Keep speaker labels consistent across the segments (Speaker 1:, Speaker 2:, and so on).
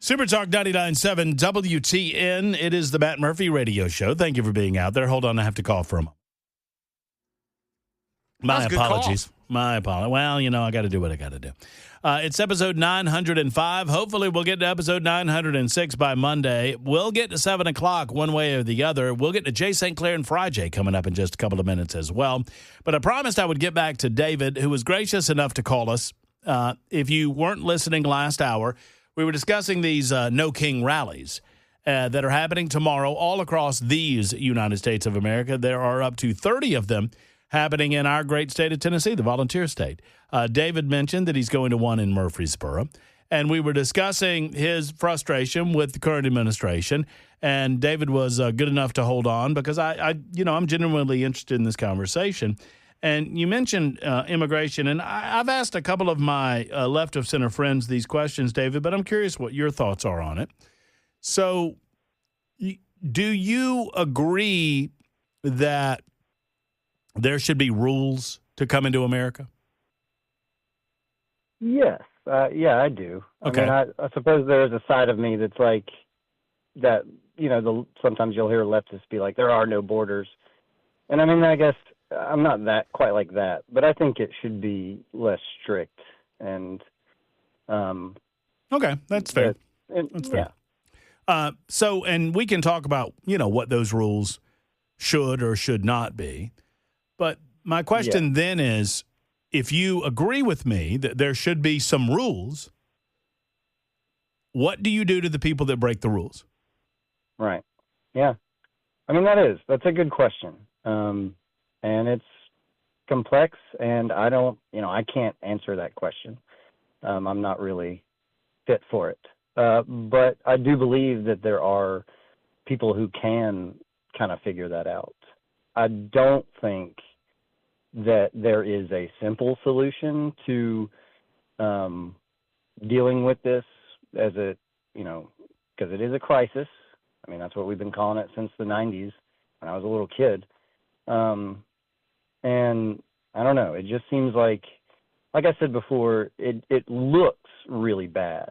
Speaker 1: Super Talk 99.7 WTN. It is the Matt Murphy Radio Show. Thank you for being out there. Hold on, I have to call for a moment. My apologies. My apologies. Well, I got to do what I got to do. It's episode 905. Hopefully, we'll get to episode 906 by Monday. We'll get to 7 o'clock one way or the other. We'll get to Jay St. Clair and FriJay coming up in just a couple of minutes as well. But I promised I would get back to David, who was gracious enough to call us. If you weren't listening last hour, we were discussing these No King rallies that are happening tomorrow all across these United States of America. There are up to 30 of them happening in our great state of Tennessee, the volunteer state. David mentioned that he's going to one in Murfreesboro, and we were discussing his frustration with the current administration, and David was good enough to hold on because I'm genuinely interested in this conversation. And you mentioned immigration, and I've asked a couple of my left of center friends these questions, David, but I'm curious what your thoughts are on it. So do you agree that there should be rules to come into America?
Speaker 2: Yes. Yeah, I do.
Speaker 1: Okay.
Speaker 2: I mean, I suppose there is a side of me that's like that, sometimes you'll hear leftists be like, there are no borders. And I mean, I guess I'm not that quite like that, but I think it should be less strict. And
Speaker 1: okay, that's fair. That's fair.
Speaker 2: Yeah.
Speaker 1: And we can talk about, what those rules should or should not be. But my question then is, if you agree with me that there should be some rules, what do you do to the people that break the rules?
Speaker 2: Right. Yeah. I mean, that's a good question. And it's complex, and I can't answer that question. I'm not really fit for it. But I do believe that there are people who can kind of figure that out. I don't think that there is a simple solution to dealing with this because it is a crisis. I mean, that's what we've been calling it since the 90s when I was a little kid. And I don't know, it just seems like I said before, it looks really bad.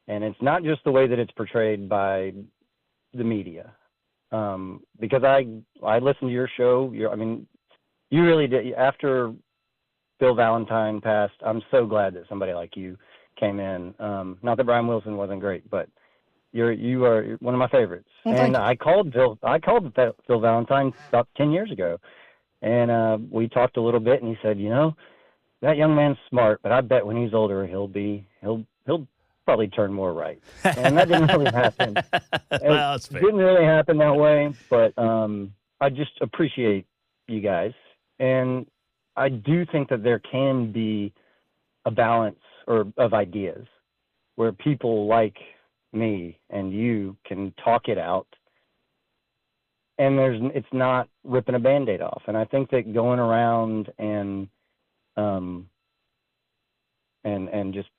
Speaker 2: And it's not just the way that it's portrayed by the media. Because I listened to your show. You really did. After Bill Valentine passed, I'm so glad that somebody like you came in. Not that Brian Wilson wasn't great, but you are one of my favorites.
Speaker 1: Well,
Speaker 2: and I called Bill Valentine about 10 years ago, and we talked a little bit, and he said, that young man's smart, but I bet when he's older he'll probably turn more right. And that didn't really happen.
Speaker 1: Well, that's fair.
Speaker 2: It didn't really happen that way, but I just appreciate you guys. And I do think that there can be a balance of ideas where people like me and you can talk it out, and it's not ripping a Band-Aid off. And I think that going around and just,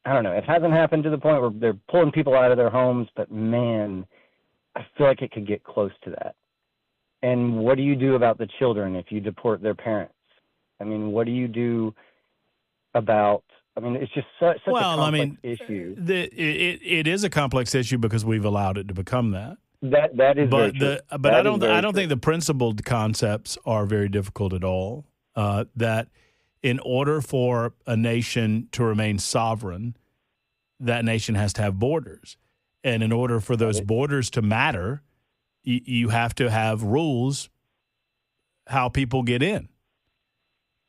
Speaker 2: I don't know, it hasn't happened to the point where they're pulling people out of their homes, but man, I feel like it could get close to that. And what do you do about the children if you deport their parents? I mean, what do you do about, it's just such a complex issue.
Speaker 1: It is a complex issue because we've allowed it to become that.
Speaker 2: That is very true.
Speaker 1: But I don't think the principled concepts are very difficult at all. That in order for a nation to remain sovereign, that nation has to have borders. And in order for those borders to matter, you have to have rules how people get in,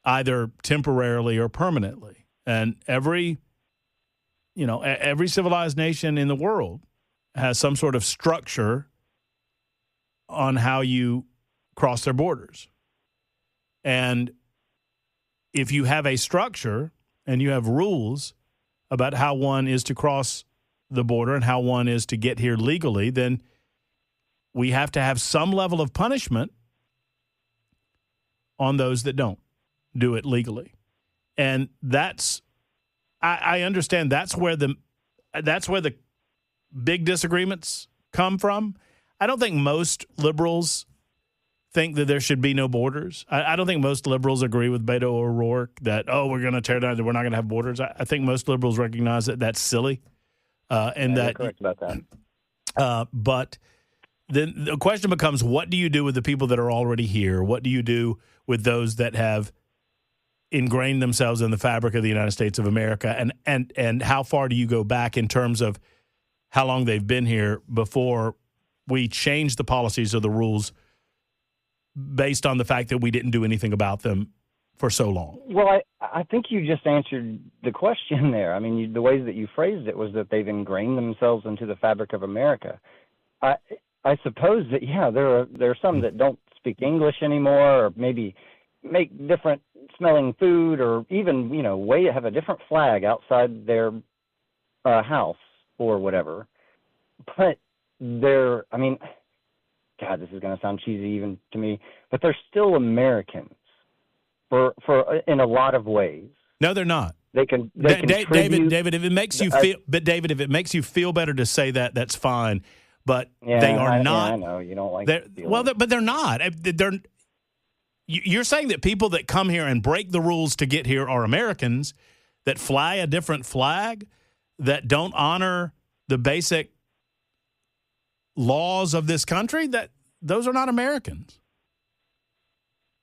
Speaker 1: either temporarily or permanently. And every civilized nation in the world has some sort of structure on how you cross their borders. And if you have a structure and you have rules about how one is to cross the border and how one is to get here legally, then we have to have some level of punishment on those that don't do it legally. And I understand that's where the big disagreements come from. I don't think most liberals think that there should be no borders. I don't think most liberals agree with Beto O'Rourke that, we're going to tear down, we're not going to have borders. I think most liberals recognize that that's silly. and
Speaker 2: you're
Speaker 1: that
Speaker 2: correct about that.
Speaker 1: but then the question becomes, what do you do with the people that are already here? What do you do with those that have ingrained themselves in the fabric of the United States of America? And how far do you go back in terms of how long they've been here before we change the policies or the rules based on the fact that we didn't do anything about them for so long?
Speaker 2: Well, I think you just answered the question there. I mean, the ways that you phrased it was that they've ingrained themselves into the fabric of America. I suppose that, yeah, there are some that don't speak English anymore, or maybe make different smelling food, or even, have a different flag outside their house or whatever. But God, this is going to sound cheesy even to me, but they're still Americans for in a lot of ways.
Speaker 1: No, they're not.
Speaker 2: They can
Speaker 1: David, if it makes you feel, but David, if it makes you feel better to say that, that's fine. But they are not.
Speaker 2: Yeah, I know you don't like.
Speaker 1: But they're not. You're saying that people that come here and break the rules to get here are Americans that fly a different flag, that don't honor the basic laws of this country. That those are not Americans.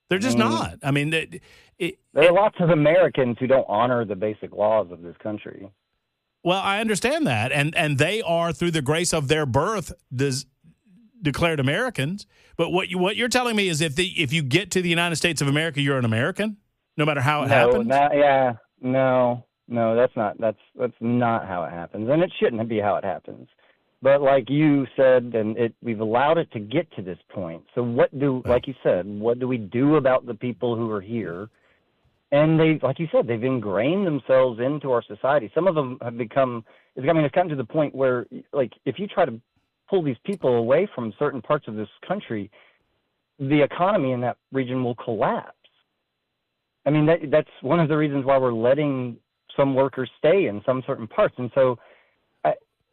Speaker 1: They're just not. I mean,
Speaker 2: there are lots of Americans who don't honor the basic laws of this country.
Speaker 1: Well, I understand that, and they are, through the grace of their birth, declared Americans. But what you're telling me is if you get to the United States of America, you're an American, no matter how it happens.
Speaker 2: No, that's not how it happens, and it shouldn't be how it happens. But like you said, we've allowed it to get to this point. So like you said, what do we do about the people who are here? And like you said, they've ingrained themselves into our society. Some of them have it's gotten to the point where, like, if you try to pull these people away from certain parts of this country, the economy in that region will collapse. I mean, that's one of the reasons why we're letting some workers stay in some certain parts. And so,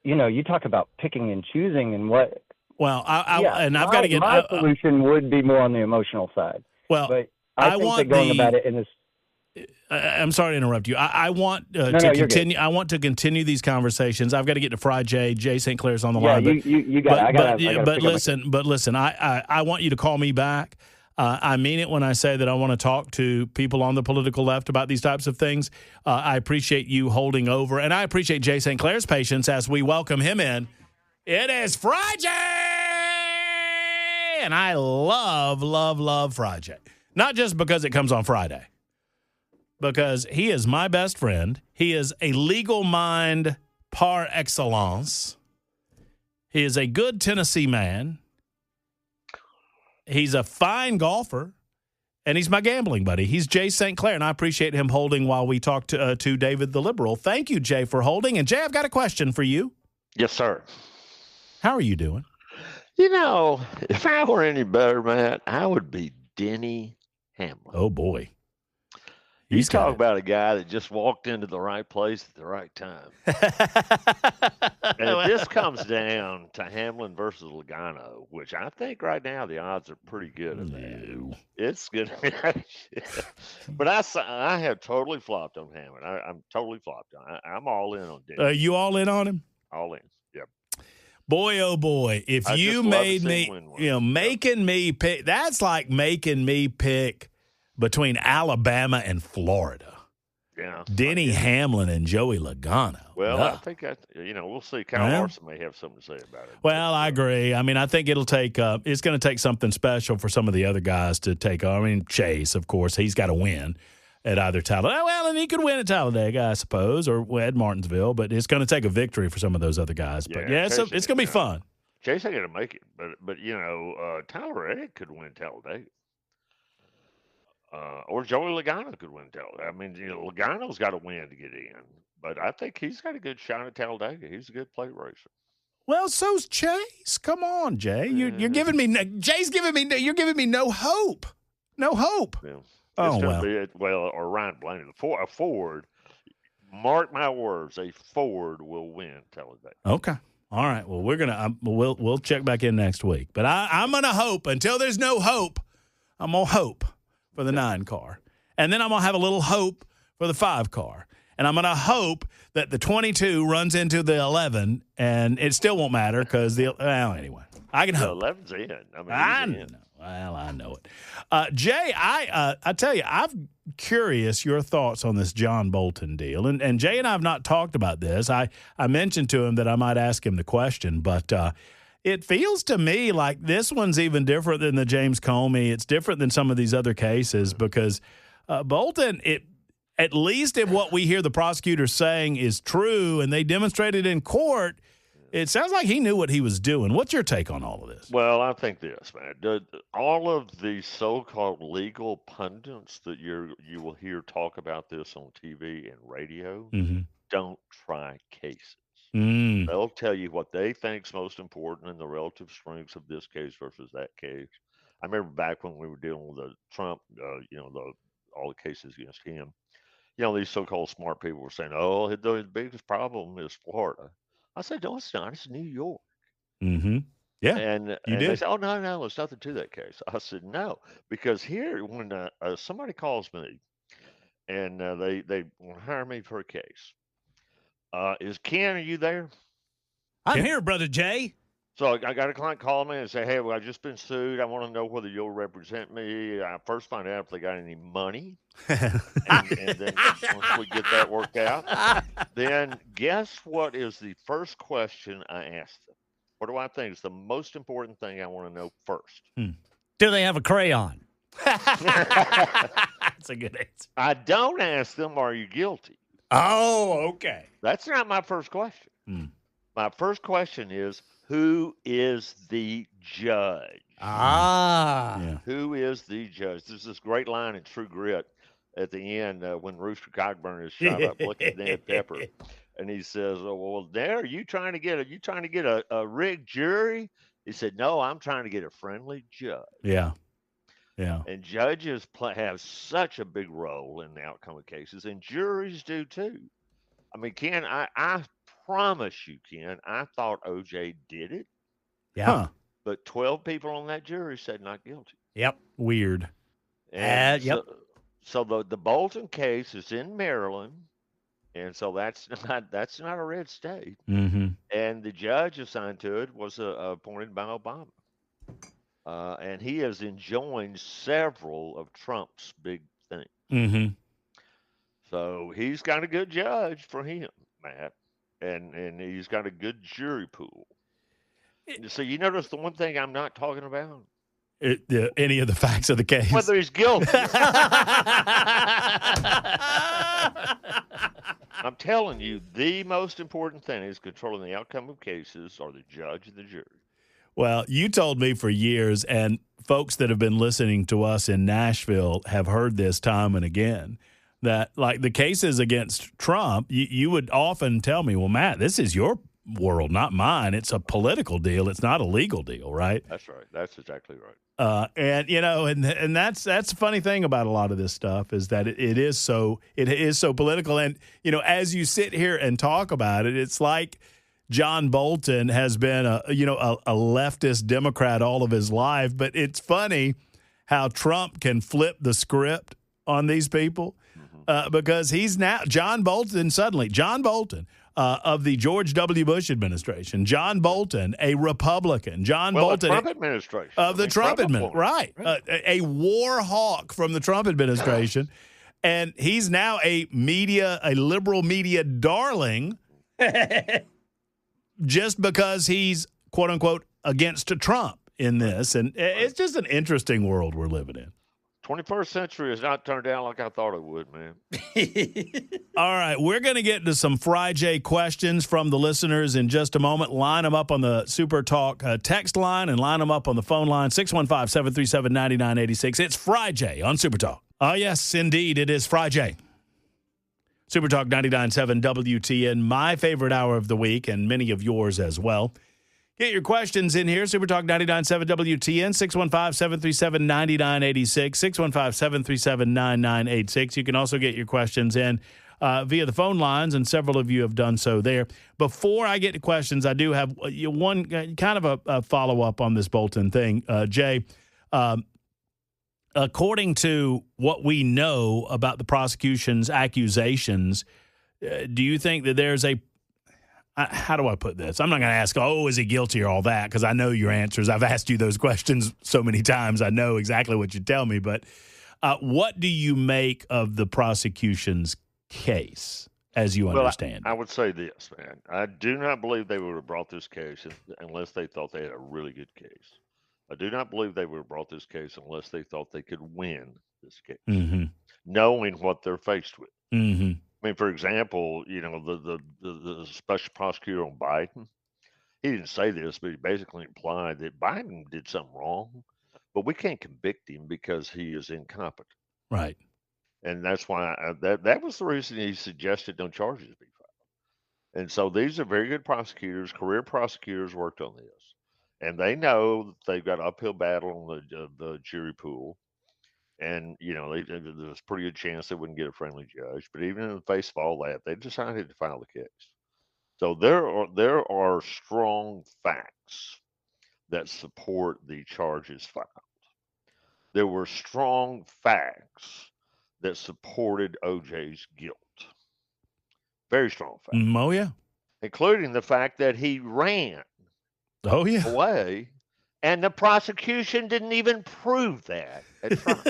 Speaker 2: you talk about picking and choosing and what.
Speaker 1: Well, I've got to get
Speaker 2: my solution would be more on the emotional side.
Speaker 1: Well,
Speaker 2: but I think that going about it in this.
Speaker 1: I'm sorry to interrupt you. I want to continue. I want to continue these conversations. I've got to get to FriJay. Jay St. Clair's on the line.
Speaker 2: You got it.
Speaker 1: But listen. I want you to call me back. I mean it when I say that I want to talk to people on the political left about these types of things. I appreciate you holding over, and I appreciate Jay St. Clair's patience as we welcome him in. It is FriJay, and I love FriJay. Not just because it comes on Friday, because he is my best friend. He is a legal mind par excellence. He is a good Tennessee man. He's a fine golfer, and he's my gambling buddy. He's Jay St. Clair, and I appreciate him holding while we talk to David the Liberal. Thank you, Jay, for holding. And, Jay, I've got a question for you.
Speaker 3: Yes, sir.
Speaker 1: How are you doing?
Speaker 3: If I were any better, Matt, I would be Denny Hamlin.
Speaker 1: Oh, boy.
Speaker 3: You talk about a guy that just walked into the right place at the right time. And if this comes down to Hamlin versus Logano, which I think right now the odds are pretty good of that. It's good. But I have totally flopped on Hamlin. I'm totally flopped on. I'm all in on Denny.
Speaker 1: Are you all in on him?
Speaker 3: All in. Yep.
Speaker 1: Boy, oh boy! If you made me, making me pick. That's like making me pick between Alabama and Florida.
Speaker 3: Yeah.
Speaker 1: Denny Hamlin and Joey Logano.
Speaker 3: Well, I think we'll see. Kyle Larson may have something to say about it.
Speaker 1: Well, I agree. I mean, I think it'll take. It's going to take something special for some of the other guys to take. I mean, Chase, of course, he's got to win at either Talladega. Well, and he could win at Talladega, I suppose, or at Martinsville. But it's going to take a victory for some of those other guys. But it's going to be fun.
Speaker 3: Chase ain't going to make it, but Tyler Reddick could win Talladega. Or Joey Logano could win Talladega. I mean, Logano's got to win to get in, but I think he's got a good shot at Talladega. He's a good plate racer.
Speaker 1: Well, so's Chase. Come on, Jay. You're giving me. Jay's giving me. You're giving me no hope. No hope.
Speaker 3: Yeah.
Speaker 1: Or
Speaker 3: Ryan Blaney. A Ford. Mark my words. A Ford will win Talladega.
Speaker 1: Okay. All right. Well, we'll check back in next week. But I'm gonna hope until there's no hope. I'm gonna hope for the 9 car. And then I'm going to have a little hope for the 5 car. And I'm going to hope that the 22 runs into the 11, and it still won't matter because anyway, I can hope.
Speaker 3: The 11's in.
Speaker 1: I
Speaker 3: he's in.
Speaker 1: know. Well, I know it. Jay, I tell you, I'm curious your thoughts on this John Bolton deal. And Jay and I have not talked about this. I mentioned to him that I might ask him the question, but it feels to me like this one's even different than the James Comey. It's different than some of these other cases because Bolton, at least if what we hear the prosecutors saying is true and they demonstrated in court, it sounds like he knew what he was doing. What's your take on all of this?
Speaker 3: Well, I think this, man. All of the so-called legal pundits that you will hear talk about this on TV and radio don't try cases. They'll tell you what they think's most important and the relative strengths of this case versus that case. I remember back when we were dealing with the Trump, all the cases against him. These so-called smart people were saying, "Oh, the biggest problem is Florida." I said, "No, it's not. It's New York."
Speaker 1: Mm-hmm. Yeah,
Speaker 3: and they said, "Oh, no, it's nothing to that case." I said, "No, because here, when somebody calls me and they want to hire me for a case, is Ken? Are you there?"
Speaker 4: I'm here, Brother Jay.
Speaker 3: So I got a client call me and say, "Hey, well, I've just been sued. I want to know whether you'll represent me." I first find out if they got any money. and then once we get that worked out, then guess what is the first question I ask them? What do I think is the most important thing I want to know first?
Speaker 4: Do they have a crayon?
Speaker 1: That's a good answer.
Speaker 3: I don't ask them, "Are you guilty?"
Speaker 4: Oh, okay.
Speaker 3: That's not my first question. My first question is, who is the judge?
Speaker 4: Yeah.
Speaker 3: Who is the judge? There's this great line in True Grit at the end when Rooster Cogburn is shot up looking at Ned Pepper, and he says, "Oh, well, there, are you trying to get a rigged jury?" He said, "No, I'm trying to get a friendly judge."
Speaker 1: Yeah.
Speaker 3: And judges have such a big role in the outcome of cases, and juries do too. I mean, Ken, I promise you, Ken, I thought OJ did it.
Speaker 4: Yeah.
Speaker 1: Huh.
Speaker 3: But 12 people on that jury said not guilty.
Speaker 4: Yep.
Speaker 1: Weird.
Speaker 3: And
Speaker 4: yep.
Speaker 3: So the Bolton case is in Maryland, and so that's not a red state.
Speaker 1: Mm-hmm.
Speaker 3: And the judge assigned to it was appointed by Obama, and he has enjoined several of Trump's big things.
Speaker 1: Mm-hmm.
Speaker 3: So he's got a good judge for him, Matt, and he's got a good jury pool. So you notice the one thing I'm not talking about?
Speaker 1: Any of the facts of the case.
Speaker 3: Whether he's guilty. I'm telling you, the most important thing is controlling the outcome of cases are the judge and the jury.
Speaker 1: Well, you told me for years, and folks that have been listening to us in Nashville have heard this time and again, that like the cases against Trump, you would often tell me, "Well, Matt, this is your world, not mine. It's a political deal. It's not a legal deal," right?
Speaker 3: That's right. That's exactly right.
Speaker 1: And that's the funny thing about a lot of this stuff is that it is so political. And as you sit here and talk about it, it's like John Bolton has been a leftist Democrat all of his life. But it's funny how Trump can flip the script on these people because he's now John Bolton of the George W. Bush administration. John Bolton, a Republican. Bolton
Speaker 3: the Trump administration.
Speaker 1: Of the Trump administration. Right. A war hawk from the Trump administration. And he's now a liberal media darling just because he's, quote unquote, against Trump in this. And it's just an interesting world we're living in.
Speaker 3: 21st century has not turned out like I thought it would, man.
Speaker 1: All right, we're going to get to some FriJay questions from the listeners in just a moment. Line them up on the Super Talk text line and line them up on the phone line, 615-737-9986. It's FriJay on Super Talk. Oh, yes, indeed, it is FriJay. Super Talk 99.7 WTN, my favorite hour of the week, and many of yours as well. Get your questions in here. Super Talk 99.7 WTN, 615-737-9986, 615-737-9986. You can also get your questions in via the phone lines, and several of you have done so there. Before I get to questions, I do have one kind of a follow-up on this Bolton thing. Jay, according to what we know about the prosecution's accusations, do you think that there's how do I put this? I'm not going to ask, is he guilty or all that, because I know your answers. I've asked you those questions so many times. I know exactly what you tell me. But what do you make of the prosecution's case, as you understand?
Speaker 3: I would say this, man. I do not believe they would have brought this case unless they thought they had a really good case. I do not believe they would have brought this case unless they thought they could win this case, knowing what they're faced with.
Speaker 1: Mm-hmm.
Speaker 3: I mean, for example, the special prosecutor on Biden, he didn't say this, but he basically implied that Biden did something wrong, but we can't convict him because he is incompetent.
Speaker 1: Right.
Speaker 3: And that's why that was the reason he suggested no charges be filed. And so these are very good prosecutors, career prosecutors worked on this, and they know that they've got an uphill battle on the jury pool. And, there's a pretty good chance they wouldn't get a friendly judge. But even in the face of all that, they decided to file the case. So there are strong facts that support the charges filed. There were strong facts that supported OJ's guilt. Very strong facts.
Speaker 1: Oh, yeah.
Speaker 3: Including the fact that he ran away. And the prosecution didn't even prove that at trial.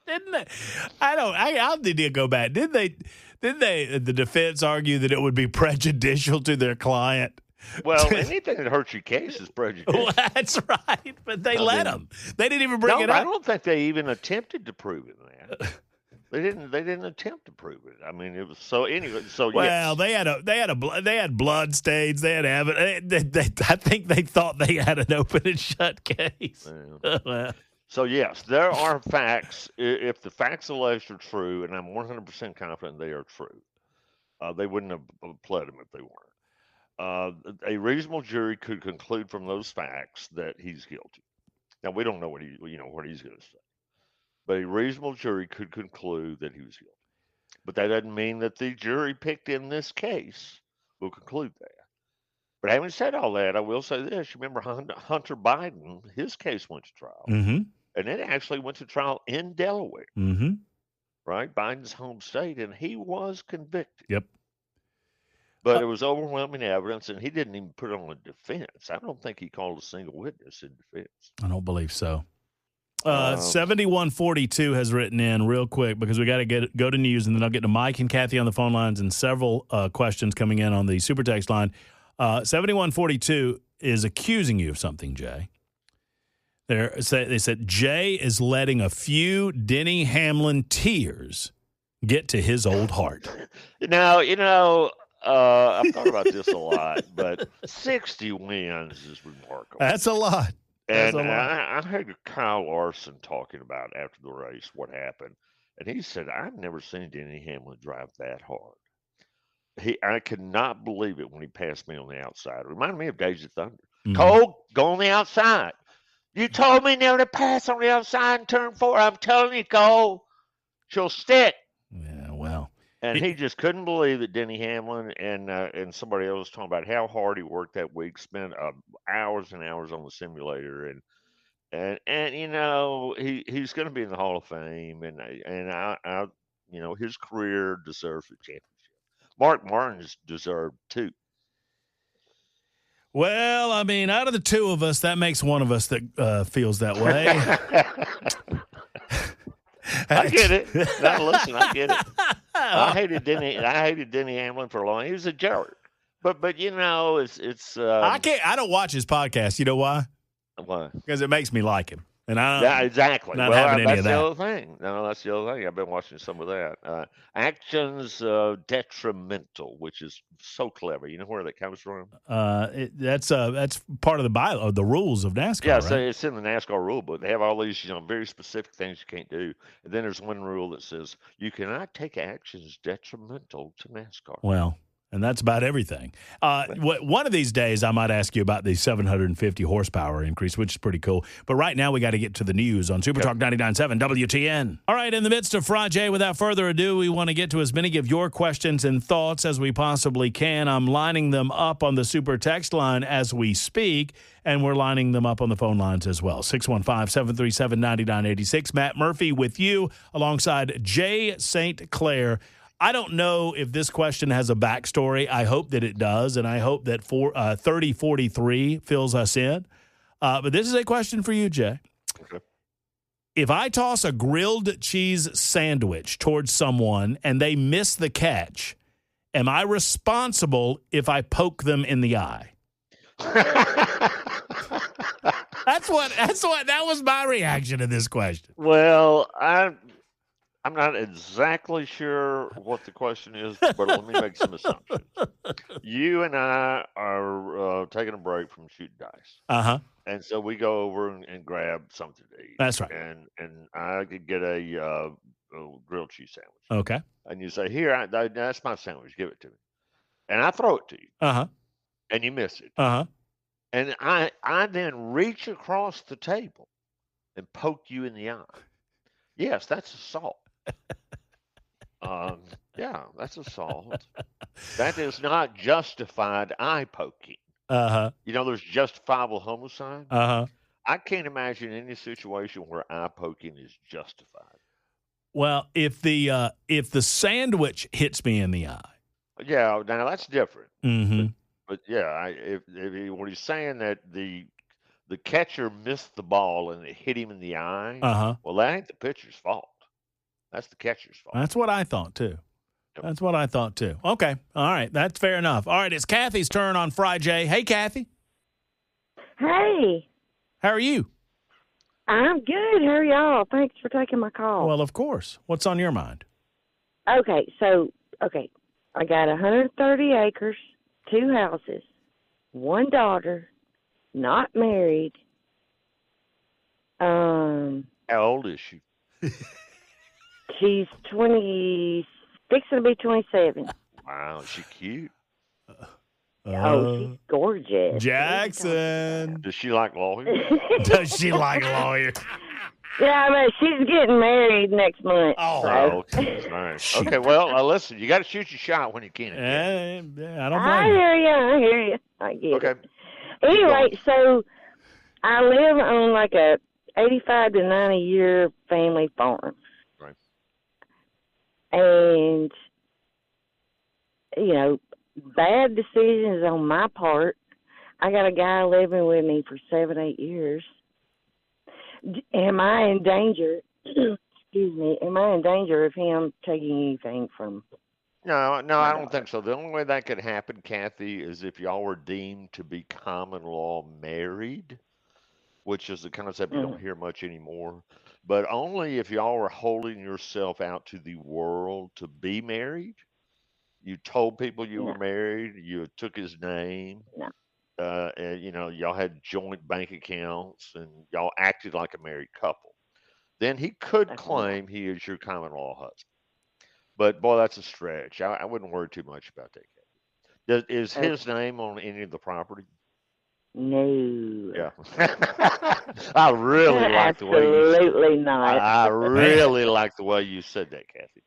Speaker 1: Didn't they? I need to go back. Did the defense argue that it would be prejudicial to their client?
Speaker 3: Well, anything that hurts your case is prejudicial.
Speaker 1: Well, that's right. But they let them. They didn't even bring it up.
Speaker 3: I don't think they even attempted to prove it, man. They didn't attempt to prove it. I mean, it was so anyway. So
Speaker 1: well,
Speaker 3: yes.
Speaker 1: they had blood stains. They had evidence. I think they thought they had an open and shut case.
Speaker 3: Yeah. So yes, there are facts. If the facts alleged are true, and I'm 100% confident they are true, they wouldn't have pled them if they weren't. A reasonable jury could conclude from those facts that he's guilty. Now we don't know what he's going to say. But a reasonable jury could conclude that he was guilty. But that doesn't mean that the jury picked in this case will conclude that. But having said all that, I will say this. You remember Hunter Biden, his case went to trial.
Speaker 1: Mm-hmm.
Speaker 3: And it actually went to trial in Delaware.
Speaker 1: Mm-hmm.
Speaker 3: Right? Biden's home state. And he was convicted.
Speaker 1: Yep.
Speaker 3: But it was overwhelming evidence, and he didn't even put on a defense. I don't think he called a single witness in defense.
Speaker 1: I don't believe so. 7142 has written in real quick because we got to go to news, and then I'll get to Mike and Kathy on the phone lines and several questions coming in on the super text line. 7142 is accusing you of something, Jay. They said Jay is letting a few Denny Hamlin tears get to his old heart.
Speaker 3: Now, I've thought about this a lot, but 60 wins is remarkable.
Speaker 1: That's a lot.
Speaker 3: And I heard Kyle Larson talking about after the race what happened, and he said, "I've never seen Denny Hamlin drive that hard. I could not believe it when he passed me on the outside. It reminded me of Days of Thunder. Mm-hmm. Cole, go on the outside. You told me never to pass on the outside in turn 4. I'm telling you, Cole, she'll stick."
Speaker 1: Yeah, well.
Speaker 3: And he just couldn't believe that Denny Hamlin and somebody else was talking about how hard he worked that week, spent hours and hours on the simulator, and he's going to be in the Hall of Fame, and I his career deserves a championship. Mark Martin's deserved 2.
Speaker 1: Well, I mean, out of the 2 of us, that makes one of us that feels that way.
Speaker 3: I get it. Now listen, I get it. I hated Denny Hamlin for a long. He was a jerk, but it's.
Speaker 1: I don't watch his podcast. You know why?
Speaker 3: Why?
Speaker 1: Because it makes me like him, and
Speaker 3: exactly.
Speaker 1: Not having any of that.
Speaker 3: That's the other thing. No, that's the other thing. I've been watching some of that. Actions detrimental, which is so clever. You know where that comes from?
Speaker 1: That's part of the rules of NASCAR.
Speaker 3: Yeah,
Speaker 1: right?
Speaker 3: so it's in the NASCAR rule book. They have all these very specific things you can't do, and then there's one rule that says you cannot take actions detrimental to NASCAR.
Speaker 1: Well, And that's about everything. One of these days, I might ask you about the 750 horsepower increase, which is pretty cool. But right now, we got to get to the news on Super Talk 99.7 WTN. All right, in the midst of FriJay, without further ado, we want to get to as many of your questions and thoughts as we possibly can. I'm lining them up on the Super Text line as we speak, and we're lining them up on the phone lines as well. 615-737-9986. Matt Murphy with you alongside Jay St. Clair. I don't know if this question has a backstory. I hope that it does, and I hope that 3043 fills us in. But this is a question for you, Jay.
Speaker 3: Okay.
Speaker 1: If I toss a grilled cheese sandwich towards someone and they miss the catch, am I responsible if I poke them in the eye? That was my reaction to this question.
Speaker 3: Well, I'm not exactly sure what the question is, but let me make some assumptions. You and I are taking a break from shooting dice.
Speaker 1: Uh-huh.
Speaker 3: And so we go over and grab something to eat.
Speaker 1: That's right.
Speaker 3: And I could get a grilled cheese sandwich.
Speaker 1: Okay.
Speaker 3: And you say, here, that's my sandwich. Give it to me. And I throw it to you.
Speaker 1: Uh-huh.
Speaker 3: And you miss it.
Speaker 1: Uh-huh.
Speaker 3: And I then reach across the table and poke you in the eye. Yes, that's assault. Yeah, that's assault. That is not justified eye poking.
Speaker 1: Uh-huh.
Speaker 3: There's justifiable homicide.
Speaker 1: Uh-huh.
Speaker 3: I can't imagine any situation where eye poking is justified.
Speaker 1: Well, if the sandwich hits me in the eye.
Speaker 3: Yeah, now that's different.
Speaker 1: Mm-hmm.
Speaker 3: But yeah, when he's saying that the catcher missed the ball and it hit him in the eye, well, that ain't the pitcher's fault. That's the catcher's fault.
Speaker 1: That's what I thought, too.
Speaker 3: Yep.
Speaker 1: That's what I thought, too. Okay. All right. That's fair enough. All right. It's Kathy's turn on FriJay. Hey, Kathy.
Speaker 5: Hey.
Speaker 1: How are you?
Speaker 5: I'm good. How are y'all? Thanks for taking my call.
Speaker 1: Well, of course. What's on your mind?
Speaker 5: Okay. I got 130 acres, 2 houses, 1 daughter, not married.
Speaker 3: How old is she?
Speaker 5: She's 20, fixing to be 27.
Speaker 3: Wow, is she cute?
Speaker 5: She's gorgeous.
Speaker 1: Jackson.
Speaker 3: Does she like lawyers?
Speaker 1: Does she like lawyers?
Speaker 5: Yeah, but she's getting married next month.
Speaker 1: Oh,
Speaker 3: okay. Nice. Okay, well, listen, you got to shoot your shot when you can.
Speaker 1: I don't
Speaker 5: I
Speaker 1: blame you.
Speaker 5: hear you. I get
Speaker 3: Okay.
Speaker 5: it. Anyway, so I live on like a 85 to 90 year family farm.
Speaker 3: Right.
Speaker 5: And, bad decisions on my part. I got a guy living with me for 7-8 years. Am I in danger? Excuse me. Am I in danger of him taking anything from?
Speaker 3: No, I don't think so. The only way that could happen, Kathy, is if y'all were deemed to be common law married, which is a concept you don't hear much anymore. But only if y'all were holding yourself out to the world to be married. You told people you were married. You took his name.
Speaker 5: No.
Speaker 3: And y'all had joint bank accounts, and y'all acted like a married couple. Then he could claim he is your common law husband. But boy, that's a stretch. I wouldn't worry too much about that. Is his name on any of the property?
Speaker 5: No.
Speaker 3: Yeah. I really like the way you.
Speaker 5: Absolutely not.
Speaker 3: I really like the way you said that, Kathy.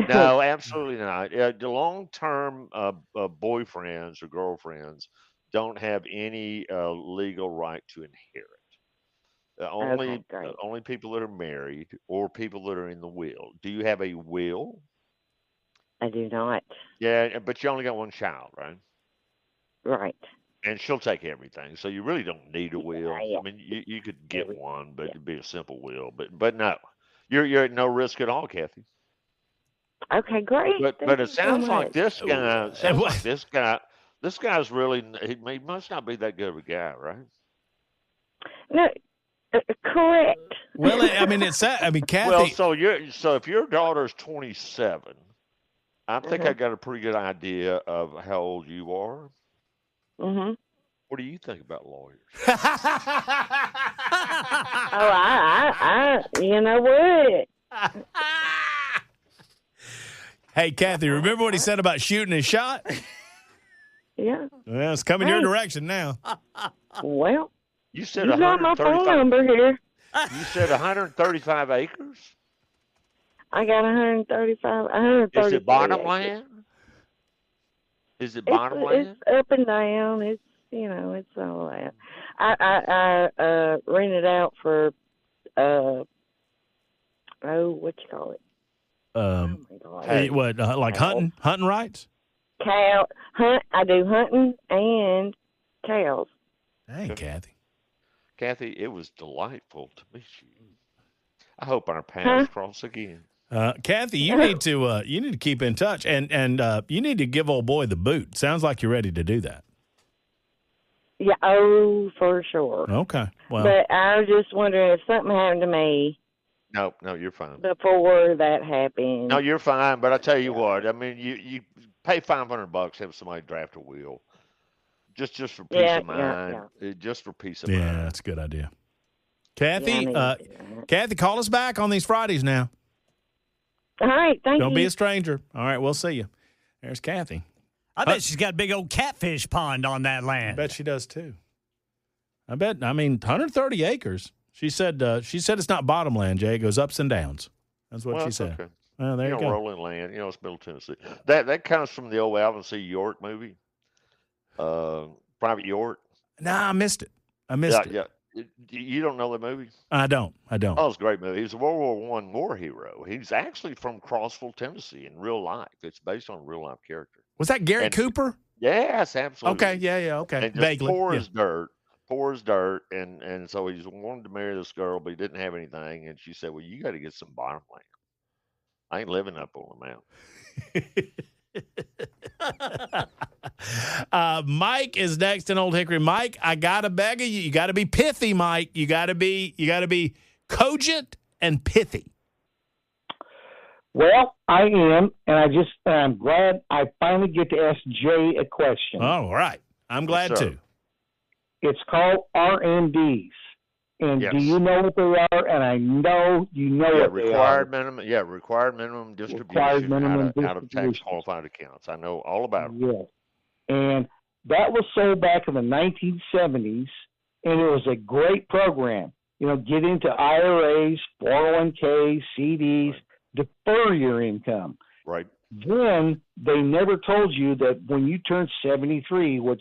Speaker 3: No, absolutely not. The long-term boyfriends or girlfriends don't have any legal right to inherit. Only people that are married or people that are in the will. Do you have a will?
Speaker 5: I do not.
Speaker 3: Yeah, but you only got one child, right?
Speaker 5: Right.
Speaker 3: And she'll take everything, so you really don't need a will.
Speaker 5: Yeah.
Speaker 3: I mean, you could get one, but it'd be a simple will. But no, you're at no risk at all, Kathy.
Speaker 5: Okay, great.
Speaker 3: But it sounds like this guy. This guy's really. He must not be that good of a guy, right?
Speaker 5: No, correct.
Speaker 1: Well, Kathy.
Speaker 3: Well, so if your daughter's 27, I think I got a pretty good idea of how old you are.
Speaker 5: Mm-hmm.
Speaker 3: What do you think about lawyers?
Speaker 5: I you know what?
Speaker 1: Hey, Kathy, remember what he said about shooting his shot?
Speaker 5: Yeah.
Speaker 1: Well, it's coming your direction now.
Speaker 5: Well,
Speaker 3: You said
Speaker 5: you got my phone number here.
Speaker 3: You said 135 acres?
Speaker 5: I got 135.
Speaker 3: Is it bottom
Speaker 5: acres.
Speaker 3: land? Is it bottom land?
Speaker 5: It's up and down. It's it's all that. I rented out for what you call it? Oh my God.
Speaker 1: Hey, what like hunting rights?
Speaker 5: Cow hunt. I do hunting and cows.
Speaker 1: Hey, Kathy.
Speaker 3: Kathy, it was delightful to meet you. I hope our paths cross again.
Speaker 1: Kathy, you need to keep in touch, and you need to give old boy the boot. Sounds like you're ready to do that.
Speaker 5: Yeah, for sure.
Speaker 1: Okay, well,
Speaker 5: but I was just wondering if something happened to me.
Speaker 3: No, you're fine.
Speaker 5: Before that happened.
Speaker 3: No, you're fine. But I tell you what, I mean, you pay $500, have somebody draft a will, just for peace of mind. Just for peace of mind.
Speaker 1: Yeah, that's a good idea. Kathy, Kathy, call us back on these Fridays now.
Speaker 5: All right, thank you.
Speaker 1: Don't be a stranger. All right, we'll see you. There's Kathy.
Speaker 4: I bet she's got a big old catfish pond on that land.
Speaker 1: I bet she does too. I mean, 130 acres. She said it's not bottom land, Jay. It goes ups and downs. That's what she said.
Speaker 3: Okay.
Speaker 1: Well, there you go.
Speaker 3: Rolling land. It's Middle Tennessee. That comes from the old Alvin C. York movie, Private York.
Speaker 1: Nah, I missed it. it.
Speaker 3: Yeah. You don't know the movie?
Speaker 1: I don't.
Speaker 3: Oh, it's a great movie. He's a World War I war hero. He's actually from Crossville, Tennessee, in real life. It's based on a real life character.
Speaker 1: Was that Gary Cooper?
Speaker 3: Yes, absolutely.
Speaker 1: Okay, yeah, okay.
Speaker 3: And just
Speaker 1: vaguely.
Speaker 3: poor as dirt, and so he just wanted to marry this girl, but he didn't have anything. And she said, "Well, you got to get some bottom land. I ain't living up on the mountain."
Speaker 1: Mike is next in Old Hickory. Mike, I gotta beg of you. You gotta be pithy, Mike. You gotta be cogent and pithy.
Speaker 6: Well, I am, and I'm glad I finally get to ask Jay a question.
Speaker 1: All right. I'm glad too.
Speaker 6: It's called RMDs. And do you know what they are? And I know you know what they are.
Speaker 3: Required minimum distribution out of tax qualified accounts. I know all about it.
Speaker 6: Yes. And that was sold back in the 1970s, and it was a great program. Get into IRAs, 401ks, CDs, defer your income.
Speaker 3: Right.
Speaker 6: Then they never told you that when you turn 73, which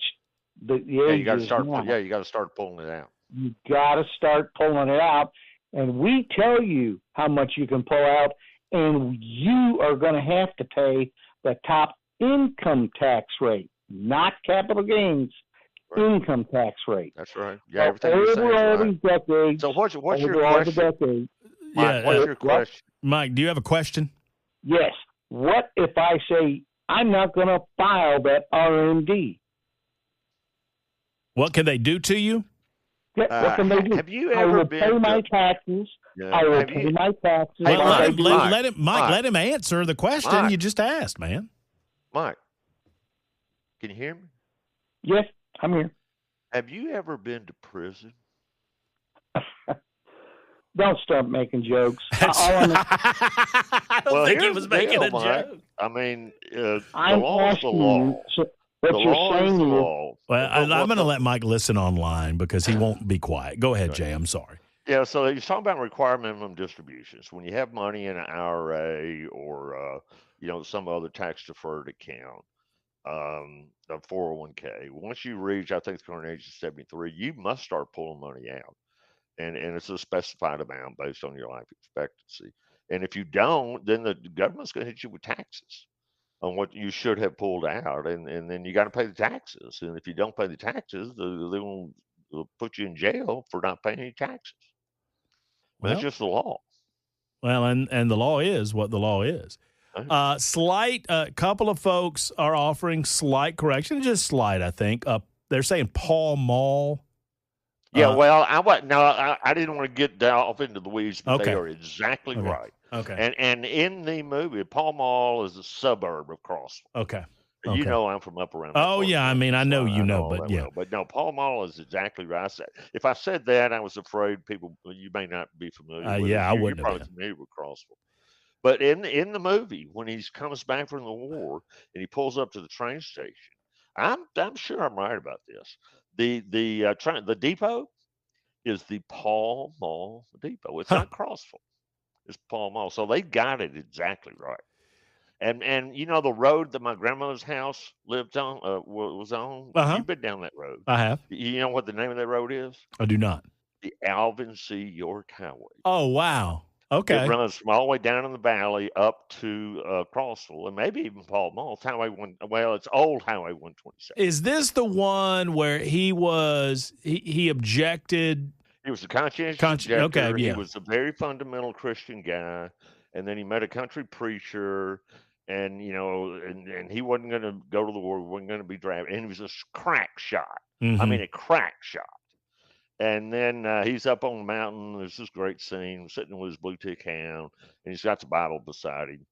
Speaker 6: the age
Speaker 3: you got to
Speaker 6: is
Speaker 3: start.
Speaker 6: now,
Speaker 3: You got to start pulling it out.
Speaker 6: You got to start pulling it out, and we tell you how much you can pull out, and you are going to have to pay the top income tax rate, not capital gains, income tax rate.
Speaker 3: That's right. Yeah, everything you're saying is right.
Speaker 6: Decades,
Speaker 3: so what's your question? Mike, what's your question?
Speaker 1: Mike, do you have a question?
Speaker 6: Yes. What if I say I'm not going to file that RMD?
Speaker 1: What can they do to you?
Speaker 6: What can they do?
Speaker 3: Have you ever been
Speaker 6: pay my taxes?
Speaker 3: Yeah.
Speaker 6: I will pay my taxes.
Speaker 1: Let him answer the question you just asked, man.
Speaker 3: Mike, can you hear me?
Speaker 6: Yes, I'm here.
Speaker 3: Have you ever been to prison?
Speaker 6: Don't start making jokes.
Speaker 1: I don't think he was making a joke.
Speaker 3: I mean, the law is the law.
Speaker 6: What you're saying is the
Speaker 1: law. Well, I'm going to let Mike listen online because he won't be quiet. Go ahead, Jay. I'm sorry.
Speaker 3: Yeah, so he's talking about required minimum distributions. When you have money in an IRA or some other tax deferred account, a 401k. Once you reach, I think the current age is 73, you must start pulling money out, and it's a specified amount based on your life expectancy. And if you don't, then the government's going to hit you with taxes on what you should have pulled out, and then you got to pay the taxes. And if you don't pay the taxes, they'll put you in jail for not paying any taxes. Well, that's just the law.
Speaker 1: Well, and the law is what the law is. Slight couple of folks are offering slight correction, just slight, I think. They're saying Paul Mall.
Speaker 3: Yeah, well, I didn't want to get off into the weeds, but they are exactly right.
Speaker 1: Okay.
Speaker 3: And in the movie, Paul Mall is a suburb of Crossville.
Speaker 1: Okay.
Speaker 3: You know I'm from up around.
Speaker 1: Oh, yeah. I mean, I know you know, but yeah.
Speaker 3: Well. But no, Paul Mall is exactly right. If I said that, I was afraid you may not be familiar with it.
Speaker 1: I wouldn't
Speaker 3: You're probably familiar with Crossville. But in the movie, when he comes back from the war and he pulls up to the train station, I'm sure I'm right about this. The depot is the Paul Mall Depot. It's
Speaker 1: Huh.
Speaker 3: not Crossville. It's Paul Mall. So they got it exactly right. And you know the road that my grandmother's house lived on was on.
Speaker 1: Uh-huh.
Speaker 3: You've been down that road.
Speaker 1: I have.
Speaker 3: You know what the name of that road is?
Speaker 1: I do not.
Speaker 3: The Alvin C. York Highway.
Speaker 1: Oh, wow. Okay.
Speaker 3: It runs from all the way down in the valley up to Crossville and maybe even Paul Mall. It's Highway 1. Well, it's old Highway 127.
Speaker 1: Is this the one where he objected?
Speaker 3: He was a conscientious objector.
Speaker 1: Okay, yeah.
Speaker 3: He was a very fundamental Christian guy, and then he met a country preacher, and and he wasn't going to go to the war. He wasn't going to be drafted, and he was a crack shot.
Speaker 1: Mm-hmm.
Speaker 3: I mean, a crack shot. And then he's up on the mountain. There's this great scene, sitting with his blue tick hound, and he's got the Bible beside him.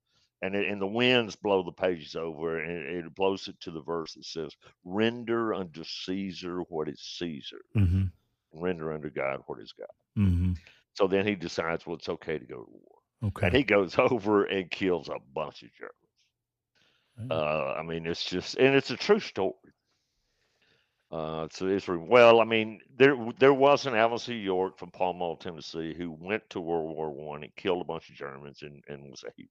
Speaker 3: And the winds blow the pages over, and it blows it to the verse that says, "Render unto Caesar what is Caesar,
Speaker 1: Mm-hmm.
Speaker 3: and render unto God what is God."
Speaker 1: Mm-hmm.
Speaker 3: So then he decides, well, it's okay to go to war.
Speaker 1: Okay.
Speaker 3: And he goes over and kills a bunch of Germans. I mean, it's just, and it's a true story. Well, I mean, there was an Alvin C. York from Pall Mall, Tennessee, who went to World War I and killed a bunch of Germans and was a hero.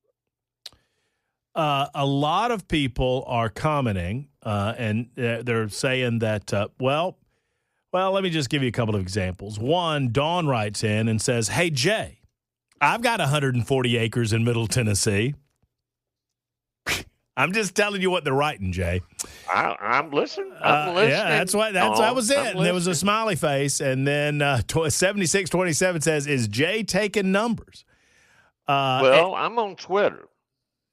Speaker 1: A lot of people are commenting, and they're saying that, well, let me just give you a couple of examples. One, Dawn writes in and says, "Hey, Jay, I've got 140 acres in Middle Tennessee." I'm just telling you what they're writing, Jay.
Speaker 3: I'm listening. I'm listening.
Speaker 1: Yeah, that was it. And there was a smiley face, and then 7627 says, "Is Jay taking numbers?"
Speaker 3: Well, I'm on Twitter.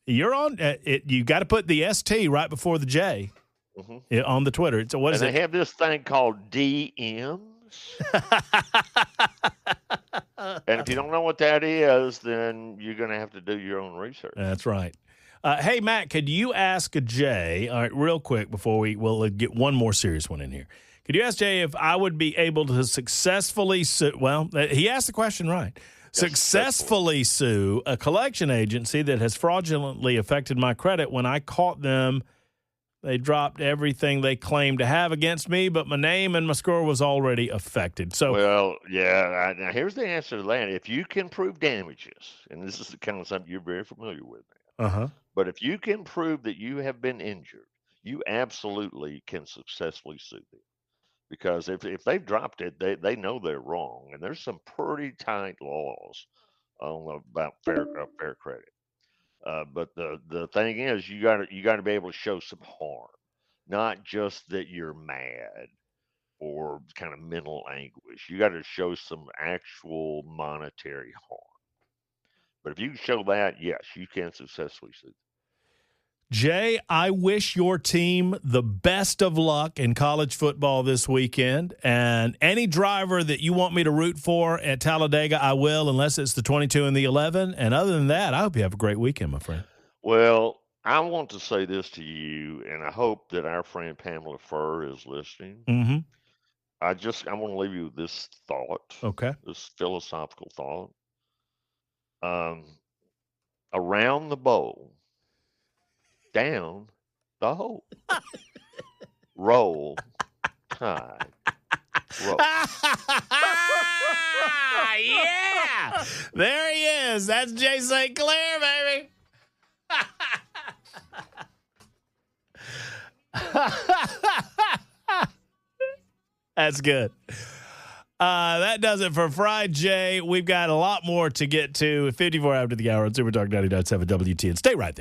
Speaker 1: You're on it. You got to put the ST right before the J on the Twitter. So what is it?
Speaker 3: They have this thing called DMs. And if you don't know what that is, then you're going to have to do your own research.
Speaker 1: That's right. Hey, Matt, could you ask Jay, all right, real quick before we'll get one more serious one in here. Could you ask Jay if I would be able to successfully sue? Well, he asked the question right. Successfully sue a collection agency that has fraudulently affected my credit. When I caught them, they dropped everything they claimed to have against me, but my name and my score was already affected. So,
Speaker 3: well, yeah. Now, here's the answer to that. If you can prove damages, and this is the kind of something you're very familiar with, but if you can prove that you have been injured, you absolutely can successfully sue them. Because if they've dropped it, they know they're wrong, and there's some pretty tight laws about fair credit. But the thing is, you got to be able to show some harm, not just that you're mad or kind of mental anguish. You got to show some actual monetary harm. But if you can show that, yes, you can successfully sue them.
Speaker 1: Jay, I wish your team the best of luck in college football this weekend. And any driver that you want me to root for at Talladega, I will, unless it's the 22 and the 11. And other than that, I hope you have a great weekend, my friend.
Speaker 3: Well, I want to say this to you, and I hope that our friend Pamela Furr is listening.
Speaker 1: Mm-hmm.
Speaker 3: I want to leave you with this thought.
Speaker 1: Okay.
Speaker 3: This philosophical thought. Around the bowl, down the hole. Roll, tide, roll.
Speaker 1: Yeah! There he is. That's Jay St. Clair, baby. That's good. That does it for FriJay. We've got a lot more to get to. 54 after the hour on Super Talk 99.7 WTN. Stay right there.